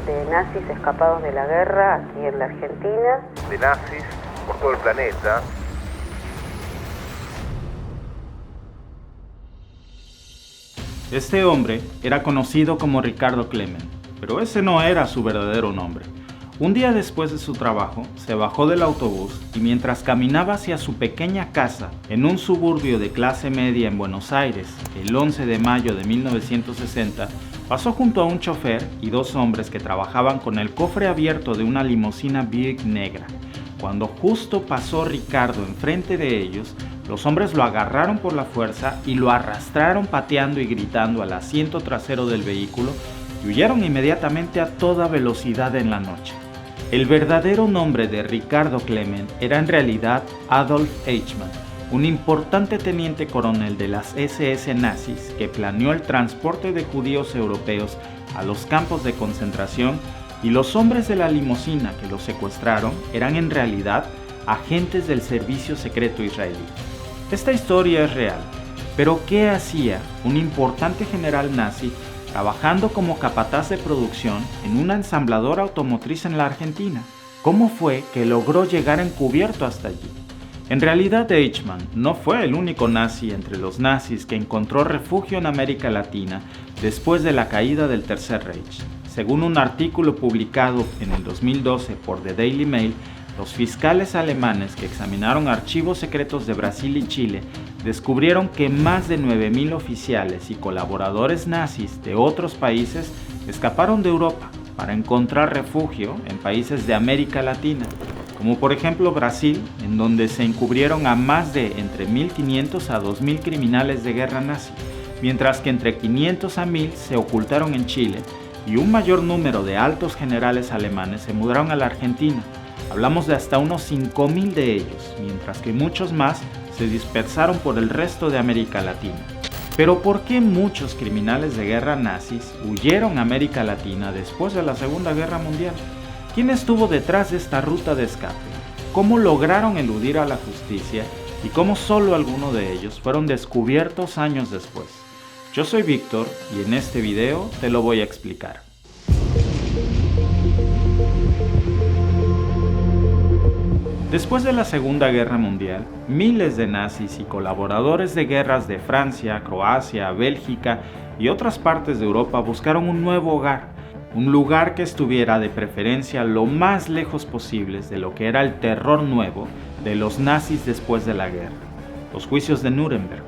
de nazis escapados de la guerra aquí en la Argentina. De nazis por todo el planeta. Este hombre era conocido como Ricardo Klement, pero ese no era su verdadero nombre. Un día después de su trabajo, se bajó del autobús y mientras caminaba hacia su pequeña casa en un suburbio de clase media en Buenos Aires, el 11 de mayo de 1960, pasó junto a un chofer y dos hombres que trabajaban con el cofre abierto de una limusina Buick negra. Cuando justo pasó Ricardo enfrente de ellos, los hombres lo agarraron por la fuerza y lo arrastraron pateando y gritando al asiento trasero del vehículo y huyeron inmediatamente a toda velocidad en la noche. El verdadero nombre de Ricardo Klement era en realidad Adolf Eichmann, un importante teniente coronel de las SS nazis que planeó el transporte de judíos europeos a los campos de concentración, y los hombres de la limusina que los secuestraron eran en realidad agentes del servicio secreto israelí. Esta historia es real, pero ¿qué hacía un importante general nazi trabajando como capataz de producción en una ensambladora automotriz en la Argentina? ¿Cómo fue que logró llegar encubierto hasta allí? En realidad, Eichmann no fue el único nazi entre los nazis que encontró refugio en América Latina después de la caída del Tercer Reich. Según un artículo publicado en el 2012 por The Daily Mail, los fiscales alemanes que examinaron archivos secretos de Brasil y Chile descubrieron que más de 9.000 oficiales y colaboradores nazis de otros países escaparon de Europa para encontrar refugio en países de América Latina, como por ejemplo Brasil, en donde se encubrieron a más de entre 1.500 a 2.000 criminales de guerra nazi, mientras que entre 500 a 1.000 se ocultaron en Chile, y un mayor número de altos generales alemanes se mudaron a la Argentina. Hablamos de hasta unos 5.000 de ellos, mientras que muchos más se dispersaron por el resto de América Latina. Pero ¿por qué muchos criminales de guerra nazis huyeron a América Latina después de la Segunda Guerra Mundial? ¿Quién estuvo detrás de esta ruta de escape? ¿Cómo lograron eludir a la justicia? ¿Y cómo solo algunos de ellos fueron descubiertos años después? Yo soy Víctor y en este video te lo voy a explicar. Después de la Segunda Guerra Mundial, miles de nazis y colaboradores de guerras de Francia, Croacia, Bélgica y otras partes de Europa buscaron un nuevo hogar, un lugar que estuviera de preferencia lo más lejos posible de lo que era el terror nuevo de los nazis después de la guerra, los juicios de Nuremberg,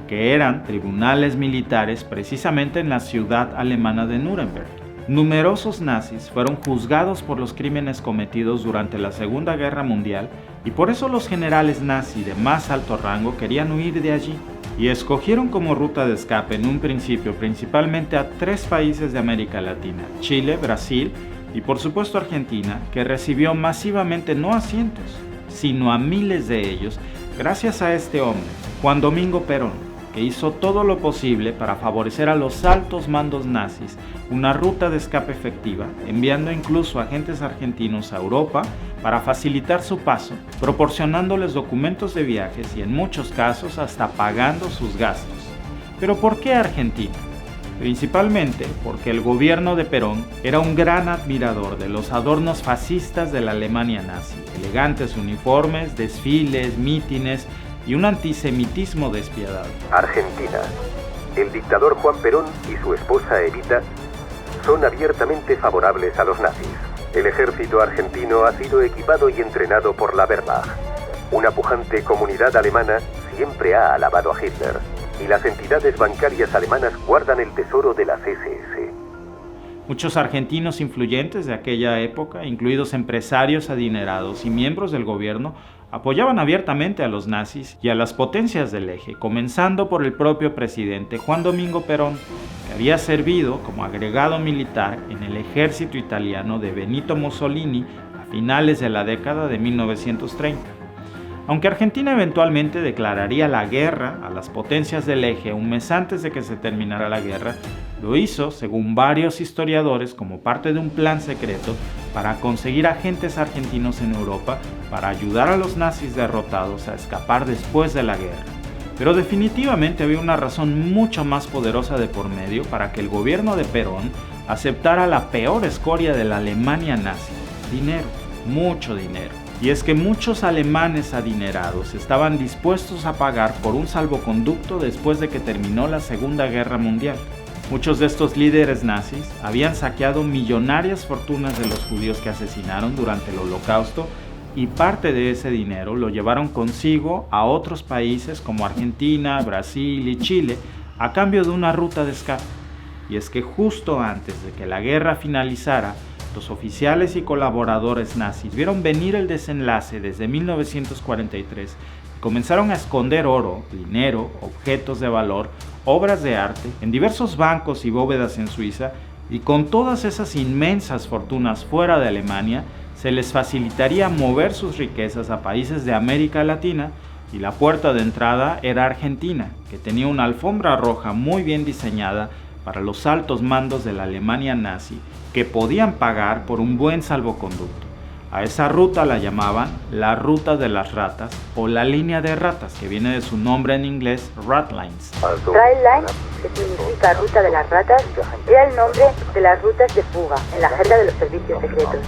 que eran tribunales militares precisamente en la ciudad alemana de Nuremberg. Numerosos nazis fueron juzgados por los crímenes cometidos durante la Segunda Guerra Mundial y por eso los generales nazis de más alto rango querían huir de allí y escogieron como ruta de escape en un principio principalmente a 3 países de América Latina: Chile, Brasil y por supuesto Argentina, que recibió masivamente no a cientos, sino a miles de ellos gracias a este hombre, Juan Domingo Perón, que hizo todo lo posible para favorecer a los altos mandos nazis una ruta de escape efectiva, enviando incluso agentes argentinos a Europa para facilitar su paso, proporcionándoles documentos de viajes y en muchos casos hasta pagando sus gastos. ¿Pero por qué Argentina? Principalmente porque el gobierno de Perón era un gran admirador de los adornos fascistas de la Alemania nazi, elegantes uniformes, desfiles, mítines y un antisemitismo despiadado. Argentina. El dictador Juan Perón y su esposa Evita son abiertamente favorables a los nazis. El ejército argentino ha sido equipado y entrenado por la Wehrmacht. Una pujante comunidad alemana siempre ha alabado a Hitler, y las entidades bancarias alemanas guardan el tesoro de las SS. Muchos argentinos influyentes de aquella época, incluidos empresarios adinerados y miembros del gobierno, apoyaban abiertamente a los nazis y a las potencias del eje, comenzando por el propio presidente Juan Domingo Perón, que había servido como agregado militar en el ejército italiano de Benito Mussolini a finales de la década de 1930. Aunque Argentina eventualmente declararía la guerra a las potencias del eje un mes antes de que se terminara la guerra, lo hizo, según varios historiadores, como parte de un plan secreto para conseguir agentes argentinos en Europa para ayudar a los nazis derrotados a escapar después de la guerra. Pero definitivamente había una razón mucho más poderosa de por medio para que el gobierno de Perón aceptara la peor escoria de la Alemania nazi: dinero, mucho dinero. Y es que muchos alemanes adinerados estaban dispuestos a pagar por un salvoconducto después de que terminó la Segunda Guerra Mundial. Muchos de estos líderes nazis habían saqueado millonarias fortunas de los judíos que asesinaron durante el Holocausto, y parte de ese dinero lo llevaron consigo a otros países como Argentina, Brasil y Chile a cambio de una ruta de escape. Y es que justo antes de que la guerra finalizara, los oficiales y colaboradores nazis vieron venir el desenlace desde 1943 y comenzaron a esconder oro, dinero, objetos de valor, obras de arte en diversos bancos y bóvedas en Suiza, y con todas esas inmensas fortunas fuera de Alemania se les facilitaría mover sus riquezas a países de América Latina, y la puerta de entrada era Argentina, que tenía una alfombra roja muy bien diseñada para los altos mandos de la Alemania nazi, que podían pagar por un buen salvoconducto. A esa ruta la llamaban la ruta de las ratas o la línea de ratas, que viene de su nombre en inglés, Ratlines. Ratline, que significa ruta de las ratas, era el nombre de las rutas de fuga en la jerga de los servicios secretos.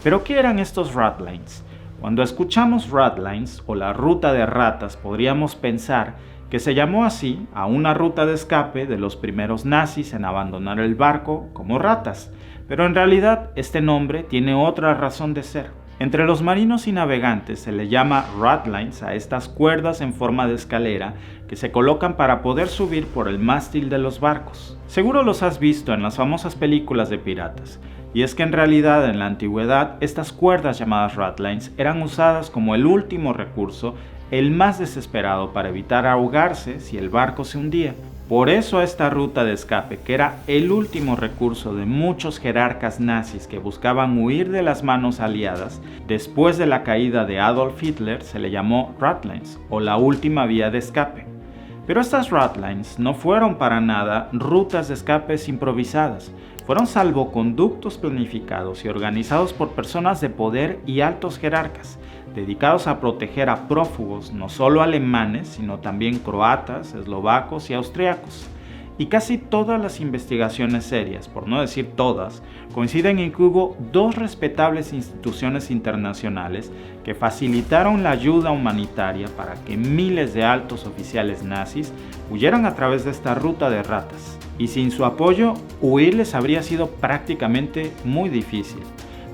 ¿Pero qué eran estos Ratlines? Cuando escuchamos Ratlines o la ruta de ratas, podríamos pensar que se llamó así a una ruta de escape de los primeros nazis en abandonar el barco como ratas, pero en realidad este nombre tiene otra razón de ser. Entre los marinos y navegantes se le llama ratlines a estas cuerdas en forma de escalera que se colocan para poder subir por el mástil de los barcos. Seguro los has visto en las famosas películas de piratas, y es que en realidad en la antigüedad estas cuerdas llamadas ratlines eran usadas como el último recurso, el más desesperado para evitar ahogarse si el barco se hundía. Por eso esta ruta de escape, que era el último recurso de muchos jerarcas nazis que buscaban huir de las manos aliadas, después de la caída de Adolf Hitler se le llamó Ratlines o la última vía de escape. Pero estas Ratlines no fueron para nada rutas de escapes improvisadas, fueron salvoconductos planificados y organizados por personas de poder y altos jerarcas, dedicados a proteger a prófugos no solo alemanes, sino también croatas, eslovacos y austriacos. Y casi todas las investigaciones serias, por no decir todas, coinciden en que hubo dos respetables instituciones internacionales que facilitaron la ayuda humanitaria para que miles de altos oficiales nazis huyeran a través de esta ruta de ratas. Y sin su apoyo, huir les habría sido prácticamente muy difícil.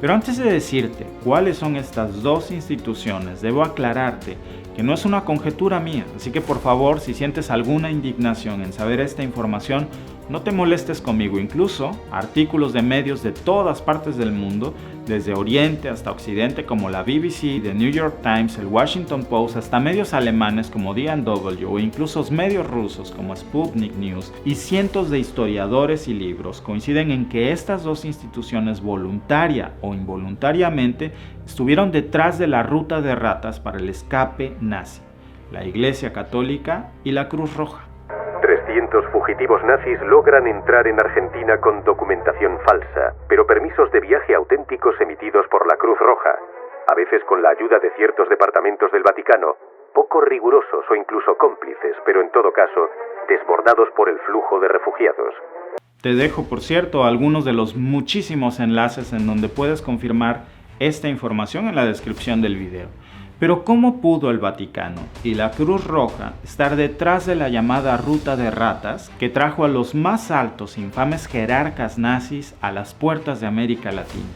Pero antes de decirte cuáles son estas dos instituciones, debo aclararte que no es una conjetura mía, así que por favor, si sientes alguna indignación en saber esta información, no te molestes conmigo. Incluso artículos de medios de todas partes del mundo, desde Oriente hasta Occidente como la BBC, The New York Times, el Washington Post, hasta medios alemanes como D&W o incluso medios rusos como Sputnik News y cientos de historiadores y libros coinciden en que estas dos instituciones voluntaria o involuntariamente estuvieron detrás de la ruta de ratas para el escape nazi: la Iglesia Católica y la Cruz Roja. 300 fugitivos nazis logran entrar en Argentina con documentación falsa, pero permisos de viaje auténticos emitidos por la Cruz Roja, a veces con la ayuda de ciertos departamentos del Vaticano, poco rigurosos o incluso cómplices, pero en todo caso, desbordados por el flujo de refugiados. Te dejo, por cierto, algunos de los muchísimos enlaces en donde puedes confirmar esta información en la descripción del video. Pero ¿cómo pudo el Vaticano y la Cruz Roja estar detrás de la llamada ruta de ratas que trajo a los más altos e infames jerarcas nazis a las puertas de América Latina?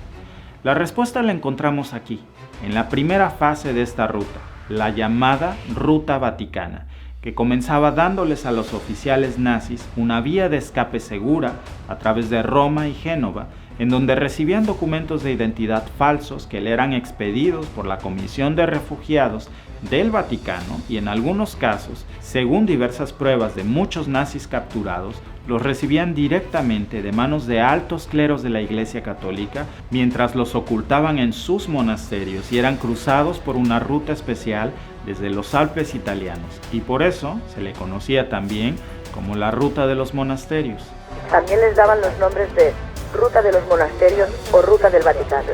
La respuesta la encontramos aquí, en la primera fase de esta ruta, la llamada Ruta Vaticana, que comenzaba dándoles a los oficiales nazis una vía de escape segura a través de Roma y Génova, en donde recibían documentos de identidad falsos que le eran expedidos por la Comisión de Refugiados del Vaticano y en algunos casos, según diversas pruebas de muchos nazis capturados, los recibían directamente de manos de altos cleros de la Iglesia Católica mientras los ocultaban en sus monasterios y eran cruzados por una ruta especial desde los Alpes italianos, y por eso se le conocía también como la Ruta de los Monasterios. También les daban los nombres de Ruta de los Monasterios o Ruta del Vaticano.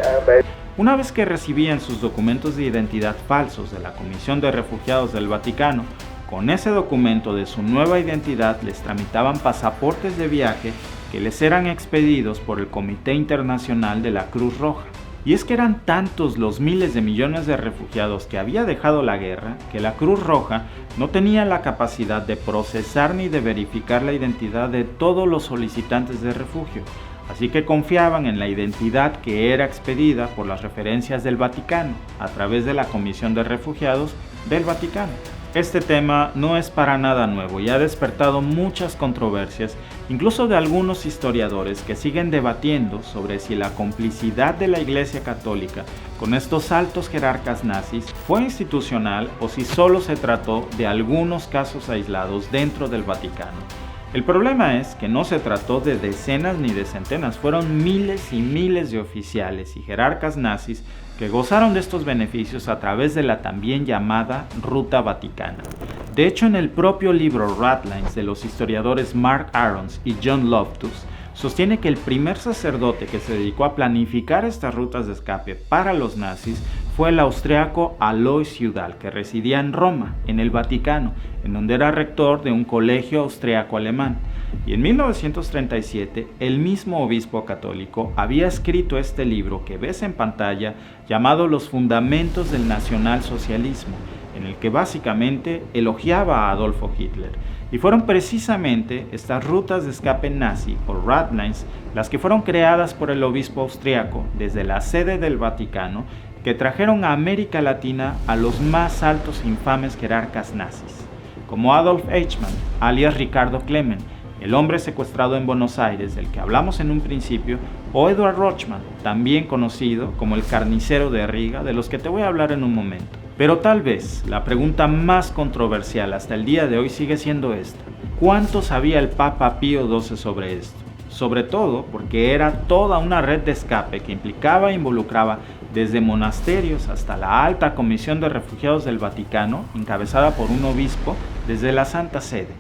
Una vez que recibían sus documentos de identidad falsos de la Comisión de Refugiados del Vaticano, con ese documento de su nueva identidad les tramitaban pasaportes de viaje que les eran expedidos por el Comité Internacional de la Cruz Roja. Y es que eran tantos los miles de millones de refugiados que había dejado la guerra que la Cruz Roja no tenía la capacidad de procesar ni de verificar la identidad de todos los solicitantes de refugio, así que confiaban en la identidad que era expedida por las referencias del Vaticano a través de la Comisión de Refugiados del Vaticano. Este tema no es para nada nuevo y ha despertado muchas controversias, incluso de algunos historiadores que siguen debatiendo sobre si la complicidad de la Iglesia Católica con estos altos jerarcas nazis fue institucional o si solo se trató de algunos casos aislados dentro del Vaticano. El problema es que no se trató de decenas ni de centenas, fueron miles y miles de oficiales y jerarcas nazis que gozaron de estos beneficios a través de la también llamada Ruta Vaticana. De hecho, en el propio libro Ratlines de los historiadores Mark Arons y John Loftus, sostiene que el primer sacerdote que se dedicó a planificar estas rutas de escape para los nazis fue el austriaco Alois Judal, que residía en Roma, en el Vaticano, en donde era rector de un colegio austriaco-alemán. Y en 1937, el mismo obispo católico había escrito este libro que ves en pantalla, llamado Los Fundamentos del Nacionalsocialismo, en el que básicamente elogiaba a Adolfo Hitler. Y fueron precisamente estas rutas de escape nazi, o Ratlines, las que fueron creadas por el obispo austriaco desde la sede del Vaticano, que trajeron a América Latina a los más altos e infames jerarcas nazis, como Adolf Eichmann, alias Ricardo Klement, el hombre secuestrado en Buenos Aires del que hablamos en un principio, o Edward Rochman, también conocido como el carnicero de Riga, de los que te voy a hablar en un momento. Pero tal vez la pregunta más controversial hasta el día de hoy sigue siendo esta: ¿cuánto sabía el Papa Pío XII sobre esto? Sobre todo porque era toda una red de escape que implicaba e involucraba desde monasterios hasta la Alta Comisión de Refugiados del Vaticano, encabezada por un obispo desde la Santa Sede.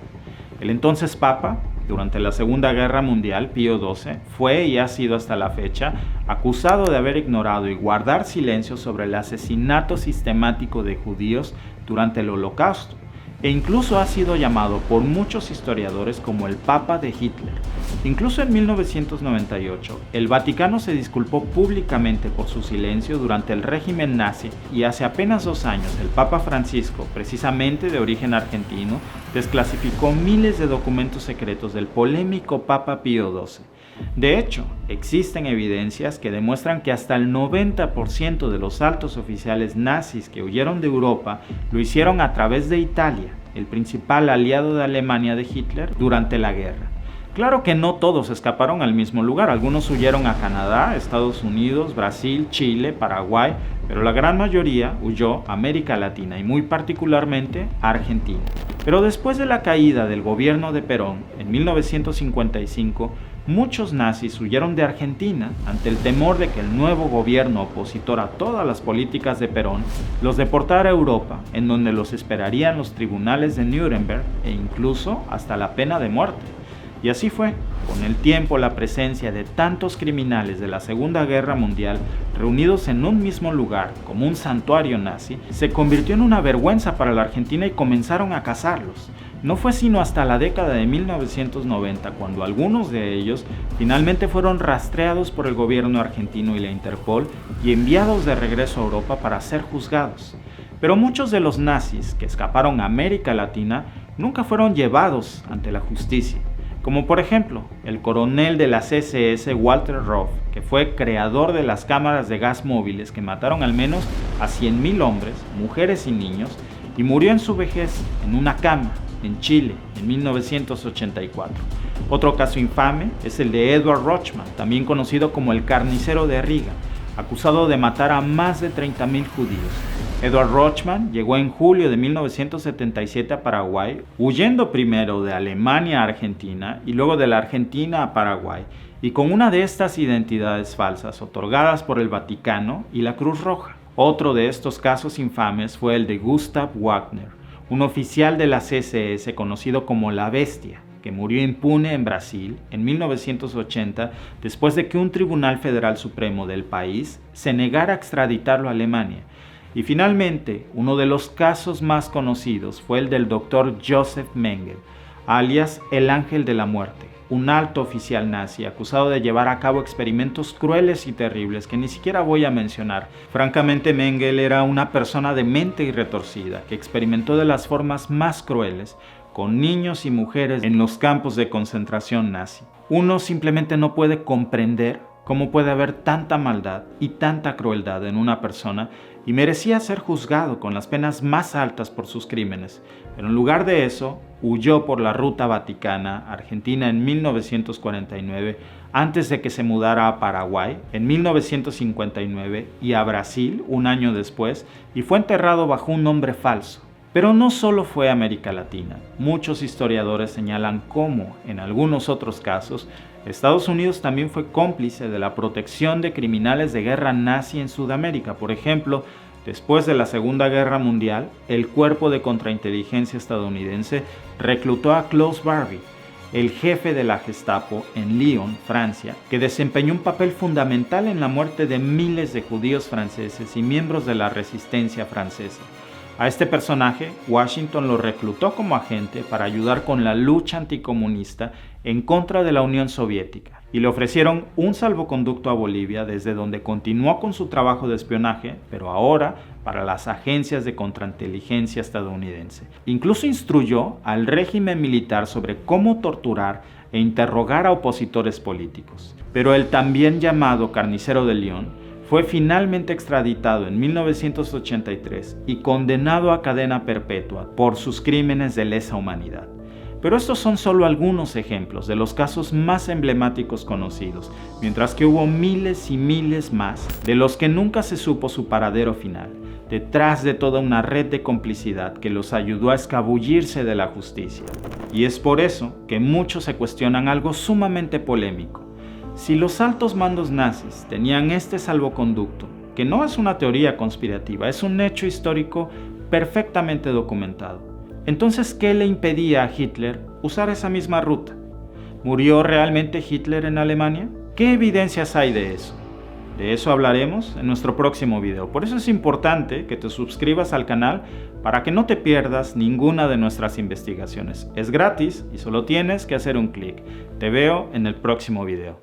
El entonces Papa, durante la Segunda Guerra Mundial, Pío XII, fue y ha sido hasta la fecha acusado de haber ignorado y guardar silencio sobre el asesinato sistemático de judíos durante el Holocausto, e incluso ha sido llamado por muchos historiadores como el Papa de Hitler. Incluso en 1998, el Vaticano se disculpó públicamente por su silencio durante el régimen nazi y hace apenas 2 años el Papa Francisco, precisamente de origen argentino, desclasificó miles de documentos secretos del polémico Papa Pío XII. De hecho, existen evidencias que demuestran que hasta el 90% de los altos oficiales nazis que huyeron de Europa lo hicieron a través de Italia, el principal aliado de Alemania de Hitler durante la guerra. Claro que no todos escaparon al mismo lugar, algunos huyeron a Canadá, Estados Unidos, Brasil, Chile, Paraguay, pero la gran mayoría huyó a América Latina y muy particularmente a Argentina. Pero después de la caída del gobierno de Perón en 1955, muchos nazis huyeron de Argentina ante el temor de que el nuevo gobierno opositor a todas las políticas de Perón los deportara a Europa, en donde los esperarían los tribunales de Nuremberg e incluso hasta la pena de muerte. Y así fue. Con el tiempo, la presencia de tantos criminales de la Segunda Guerra Mundial reunidos en un mismo lugar, como un santuario nazi, se convirtió en una vergüenza para la Argentina y comenzaron a cazarlos. No fue sino hasta la década de 1990 cuando algunos de ellos finalmente fueron rastreados por el gobierno argentino y la Interpol y enviados de regreso a Europa para ser juzgados. Pero muchos de los nazis que escaparon a América Latina nunca fueron llevados ante la justicia, como por ejemplo el coronel de las SS Walter Roth, que fue creador de las cámaras de gas móviles que mataron al menos a 100.000 hombres, mujeres y niños, y murió en su vejez en una cama en Chile en 1984. Otro caso infame es el de Edward Rochman, también conocido como el carnicero de Riga, acusado de matar a más de 30.000 judíos. Edward Rochman llegó en julio de 1977 a Paraguay, huyendo primero de Alemania a Argentina y luego de la Argentina a Paraguay, y con una de estas identidades falsas otorgadas por el Vaticano y la Cruz Roja. Otro de estos casos infames fue el de Gustav Wagner, un oficial de las SS conocido como la Bestia, que murió impune en Brasil en 1980 después de que un tribunal federal supremo del país se negara a extraditarlo a Alemania. Y finalmente, uno de los casos más conocidos fue el del Dr. Joseph Mengele, alias el Ángel de la Muerte, un alto oficial nazi acusado de llevar a cabo experimentos crueles y terribles que ni siquiera voy a mencionar. Francamente, Mengele era una persona de mente y retorcida que experimentó de las formas más crueles con niños y mujeres en los campos de concentración nazi. Uno simplemente no puede comprender cómo puede haber tanta maldad y tanta crueldad en una persona, y merecía ser juzgado con las penas más altas por sus crímenes. Pero en lugar de eso, huyó por la ruta vaticana Argentina en 1949, antes de que se mudara a Paraguay en 1959 y a Brasil un año después, y fue enterrado bajo un nombre falso. Pero no solo fue a América Latina. Muchos historiadores señalan cómo, en algunos otros casos, Estados Unidos también fue cómplice de la protección de criminales de guerra nazi en Sudamérica. Por ejemplo, después de la Segunda Guerra Mundial, el Cuerpo de Contrainteligencia estadounidense reclutó a Klaus Barbie, el jefe de la Gestapo en Lyon, Francia, que desempeñó un papel fundamental en la muerte de miles de judíos franceses y miembros de la resistencia francesa. A este personaje, Washington lo reclutó como agente para ayudar con la lucha anticomunista en contra de la Unión Soviética, y le ofrecieron un salvoconducto a Bolivia, desde donde continuó con su trabajo de espionaje, pero ahora para las agencias de contrainteligencia estadounidense. Incluso instruyó al régimen militar sobre cómo torturar e interrogar a opositores políticos. Pero el también llamado Carnicero de Lyon fue finalmente extraditado en 1983 y condenado a cadena perpetua por sus crímenes de lesa humanidad. Pero estos son solo algunos ejemplos de los casos más emblemáticos conocidos, mientras que hubo miles y miles más de los que nunca se supo su paradero final, detrás de toda una red de complicidad que los ayudó a escabullirse de la justicia. Y es por eso que muchos se cuestionan algo sumamente polémico. Si los altos mandos nazis tenían este salvoconducto, que no es una teoría conspirativa, es un hecho histórico perfectamente documentado, entonces, ¿qué le impedía a Hitler usar esa misma ruta? ¿Murió realmente Hitler en Alemania? ¿Qué evidencias hay de eso? De eso hablaremos en nuestro próximo video. Por eso es importante que te suscribas al canal para que no te pierdas ninguna de nuestras investigaciones. Es gratis y solo tienes que hacer un clic. Te veo en el próximo video.